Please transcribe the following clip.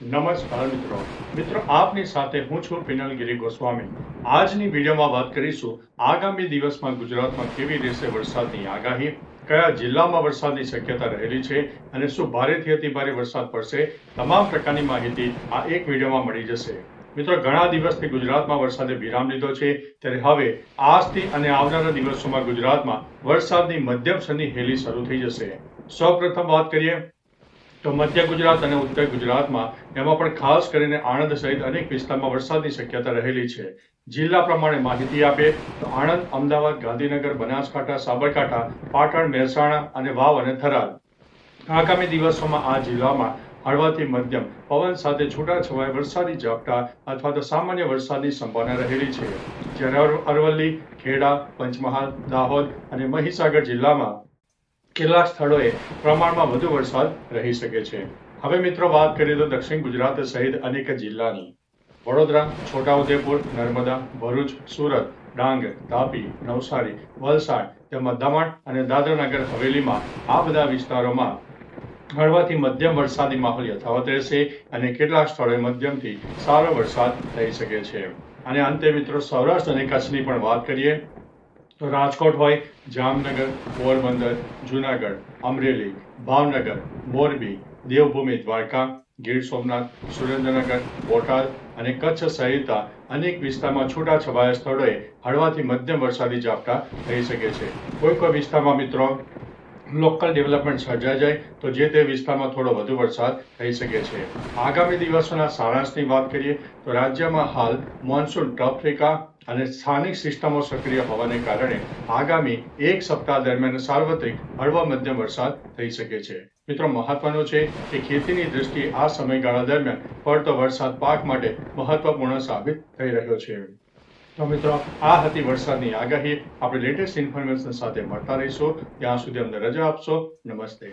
નમસ્કાર મિત્રો આપની સાથે હું છું પિનલગીરી ગોસ્વામી। આજની વિડીયોમાં વાત કરીશું આગામી દિવસમાં ગુજરાતમાં કેવી રહેશે વરસાદની આગાહી, કયા જિલ્લામાં વરસાદની શક્યતા રહેલી છે અને શું ભારેથી અતિભારે વરસાદ પડશે, તમામ પ્રકારની માહિતી આ એક વિડીયોમાં મળી જશે। મિત્રો, ઘણા દિવસથી ગુજરાતમાં વરસાદે વિરામ લીધો છે, ત્યારે હવે આજથી અને આવનારા દિવસોમાં ગુજરાતમાં વરસાદની મધ્યમ સ્તરની હેલી શરૂ થઈ જશે। સૌપ્રથમ વાત કરીએ તો મધ્ય ગુજરાત અને ઉત્તર ગુજરાતમાં એમાં પણ ખાસ કરીને આણંદ સહિત અનેક વિસ્તારમાં વરસાદની શક્યતા રહેલી છે। જિલ્લા પ્રમાણે માહિતી આપે તો આણંદ, અમદાવાદ, ગાંધીનગર, બનાસકાંઠા, સાબરકાંઠા, પાટણ, મહેસાણા અને વાવ અને થરાદ આગામી દિવસોમાં આ જિલ્લામાં હળવાથી મધ્યમ પવન સાથે છૂટાછવાયા વરસાદી ઝાપટા અથવા તો સામાન્ય વરસાદની સંભાવના રહેલી છે। જ્યારે અરવલ્લી, ખેડા, પંચમહાલ, દાહોદ અને મહીસાગર જિલ્લામાં કેટલાક સ્થળોએ પ્રમાણમાં વધુ વરસાદ રહી શકે છે। હવે મિત્રો વાત કરીએ તો દક્ષિણ ગુજરાત સહિત અનેક જિલ્લાની વડોદરા, છોટાઉદેપુર, નર્મદા, ભરૂચ, સુરત, ડાંગ, તાપી, નવસારી, વલસાડ તેમજ દમણ અને દાદરાનગર હવેલીમાં આ બધા વિસ્તારોમાં હળવાથી મધ્યમ વરસાદી માહોલ યથાવત રહેશે અને કેટલાક સ્થળોએ મધ્યમથી સારો વરસાદ થઈ શકે છે। અને અંતે મિત્રો સૌરાષ્ટ્ર અને કચ્છની પણ વાત કરીએ તો રાજકોટ હોય, જામનગર, પોરબંદર, જૂનાગઢ, અમરેલી, ભાવનગર, મોરબી, દેવભૂમિ દ્વારકા, ગીર સોમનાથ, સુરેન્દ્રનગર, બોટાદ અને કચ્છ સહિત અનેક વિસ્તારમાં છૂટાછવાયા સ્થળોએ હળવાથી મધ્યમ વરસાદી ઝાપટા થઈ શકે છે। કોઈ વિસ્તારમાં મિત્રો લોકલ ડેવલપમેન્ટ સર્જાઈ જાય તો જે તે વિસ્તારમાં થોડો વધુ વરસાદ થઈ શકે છે। આગામી દિવસોના સારાંશની વાત કરીએ તો રાજ્યમાં હાલ મોન્સૂન ટફ્રિકા અને સ્થાનિક સિસ્ટમો સક્રિય હોવાને કારણે આગામી એક સપ્તાહ દરમિયાન સાર્વત્રિક હળવા મધ્યમ વરસાદ થઈ શકે છે। મિત્રો, મહત્વનું છે કે ખેતીની દ્રષ્ટિએ આ સમયગાળા દરમિયાન પડતો વરસાદ પાક માટે મહત્વપૂર્ણ સાબિત થઈ રહ્યો છે। તો મિત્રો, આ હતી વરસાદની આગાહી। આપણે લેટેસ્ટ ઇન્ફોર્મેશન સાથે મળતા રહીશું, ત્યાં સુધી અમને રજા આપશો। નમસ્તે।